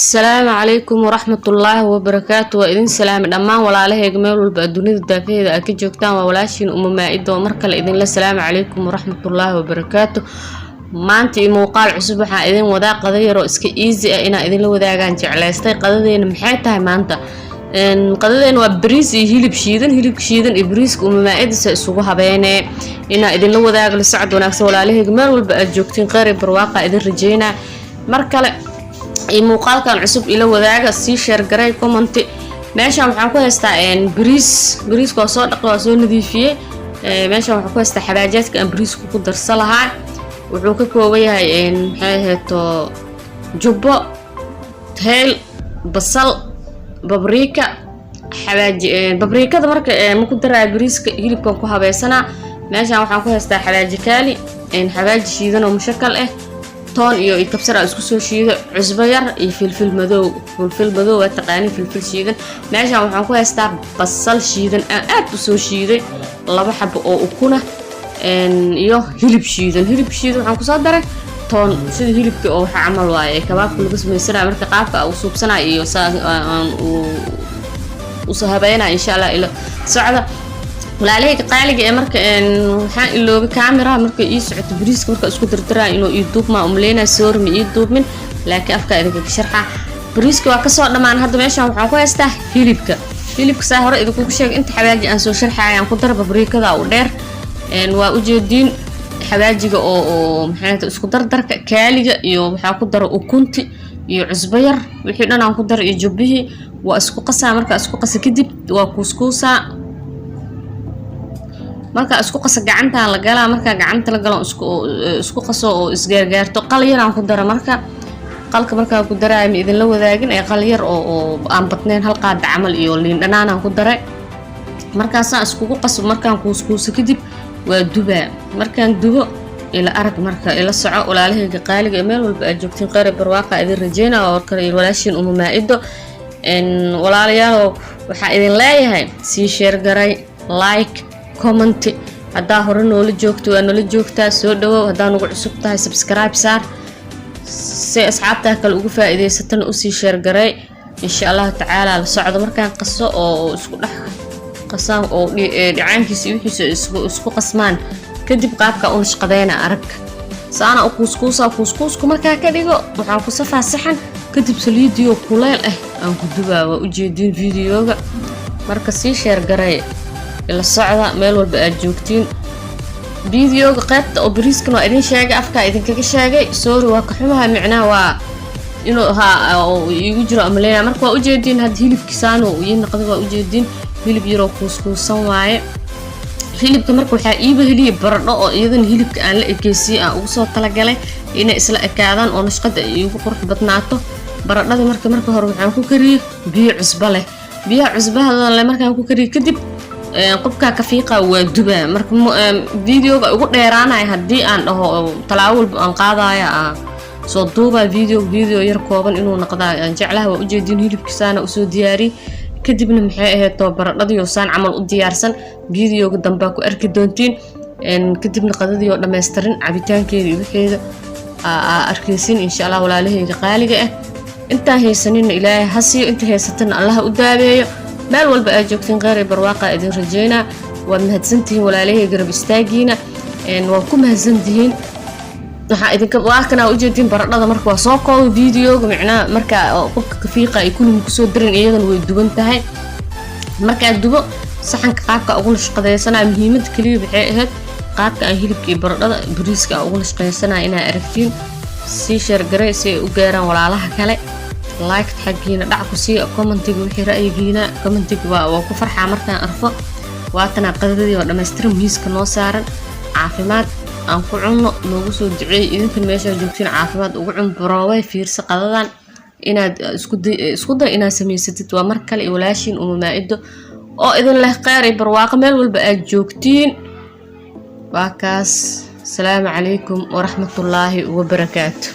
السلام عليكم ورحمة الله وبركاته وإذن سلام دمان ولا عليه جمال والبدونية الدافئة أكيد جوكتان وولاشين مائدة ومركل إذن السلام عليكم ورحمة الله وبركاته maanta muuqaal cusub waxa idin wada qadayro iska easy ah ina idin la wadaagaan jeclaystay qadadeena maxay tahay maanta qadadeena waa bariis iyo hilib shiidan iyo bariiska maaidisa isugu habeene ina idin la wadaago la socod wanaagsan walaalahayga meel walba aad joogtiin qeyr barwaaqa idin rajeynaa mar kale muuqaalkan cusub ila wadaaga si share garay comment meeshan waxaan ku haystaa bariiska soo dhaqay waa soo nadiifiyay meeshan waxaan ku haystaa xabaajaadka aan bariiska ku darsalahay wuxuu ka kooban yahay maxay heeto jubbo teel basal babriika xawaaji babriikada marka ma ku daraa bariiska hilibkan ku habeysana meeshan waxaan ku haystaa xawaaji kaali xawaaji shiidan oo mushakal ah toon iyo kabsar isku soo shiido cusbo yar iyo filfil madow waa taqaani filfil shiidan meeshan waxaan ku haystaa basal shiidan aad u soo shiiday laba xabo oo ukuna iyo hilib shiidan waxaan ku soo daray toon sida hilibka oo waxa amal waaye kabaabka lagu sameeyay marka qaabka uu suubsana iyo uu sahabayna insha Allah ila socda walaalahayga qaaliga ee marka waxaan iloobi camera marka ii socoto bariiska marka isku dirdiraa inuu ii duubma umleena soormi ii duubmin laakiin afka idinka sharxa bariiska waa ka soo dhamaan hadda meeshan waxaan ku haystaa hilibka saa hore idinku sheegay inta xawaaji aan soo sharxayaan ku dar babriikada u dheer waa u jeedin xawaajiga oo maxay isku dardarka kaaliga iyo waxa ku daro ukunti iyo cusbo yar wixii dhan aan ku dar iyo jubbihi waa isku qasaa marka isku qasa kadib waa kuskuusa marka isku qasa gacanta la galaa marka gacanta la galo isku qaso oo isgaargaarto qal yar aan ku daro marka qalka marka ku daray ma idin la wadaagin ay qal yar oo aan badneen hal qaad camal iyo liin dhanaan aan ku daray markaas isku qaso markaan kuskuusa kadib waa dubaa markaan dubo ila arag marka ila soco walaalahayga qaaliga meel walba aad joogtiin qeyr barwaaqa idin rajeynaa oo kale walaashin maa'ido walaalayaal waxa idin leeyahay si share garay like comment hadaa hore noola joogto waa noola joogtaa soo dhawow hadaa nagu cusub tahay subscribe saar si asxaabta kale ugu faa'iideysatan u sii share garay insha Allah tacaala la socdo markaan qaso oo isku dhex qasam oo dhicaankiisa wixiisa isku qasmaan kadib qaabka uu shaqadeena arag saana kusku markaa ka dhigo waxaan ku safaa saxan kadib saliidiyo kuleel ah aan ku dubaa waa u jeedin videoga marka si share garay ila socda meel walba aad joogtiin videoga qaybta oo bariiska waa idin sheegay afka idin kaga sheegay sorry waa ka xumaha macnaa waa inuu igu jiro amaleena marka waa u jeedin had hilibkiisaan oo ii naqday waa u jeedin hilib yaro kuskuusan waaye hilibka marka waxa iiba heliye baradho oo iyadan hilibka aan la ekeysii aan ugu soo tala galay inay isla ekaadaan oo nashqada ay ugu qurux badnaato baradhada marka hore waxaan ku kariyay biyo cusbo leh biyo cusbaha leh markaan ku kariyay kadib qubka kafiiqa waa dubaa marka videoga ugu dheeraanay hadii aan dhaho talaawul aan qaadaya soo duuba video yar kooban inuu noqdo aan jeclahay waa u jeedin hilibkiisana u soo diyaari kadibna maxay ahayd baradhadii oo saan camal u diyaarsan videoga dambe ku arki doontiin kadibna qadadii oo dhameystiran cabitaankeeda iyo wixeeda arkaysin insha Allah walaalahayga qaaliga ah inta haysanina ilaahay hasiyo inta haysatana Allah u daabeeyo meel walba aad joogtiin qeyr barwaaqa idin rajeynaa waa mahadsantihiin walaalahayga garab istaagiina waa ku mahadsantihiin waxa idinka waakana u jeedin baradhada marka waa soo koobo videoga macnaa marka qubka kafiiqa ay kulmi ku soo dirin iyadan way duban tahay marka dubo saxanka qaabka ugu shaqadeysana muhiimad kaliya waxay ahayd qaabka aan hilibka iyo baradhada bariiska ugu shaqadeysana inaa aragtiin si share garay si u gaaraan walaalaha kale like xaqiina dhac ku sii commentiga wixii ra'yigiina commentiga waa ku farxaa markaan arfo waatana qadadii oo dhameystiran miiska noo saaran caafimaad aan ku cunno noogu soo duceey idinka meesha joogtiin caafimaad ugu cunburooway fiirsa qadadan inaad isku day inaad sameysatid waa mar kale walaashin maa'ido oo idin leh qeyr barwaaqo meel walba aad joogtiin waa kaas salaamu calaykum wa rahmatullaahi wa barakaatuh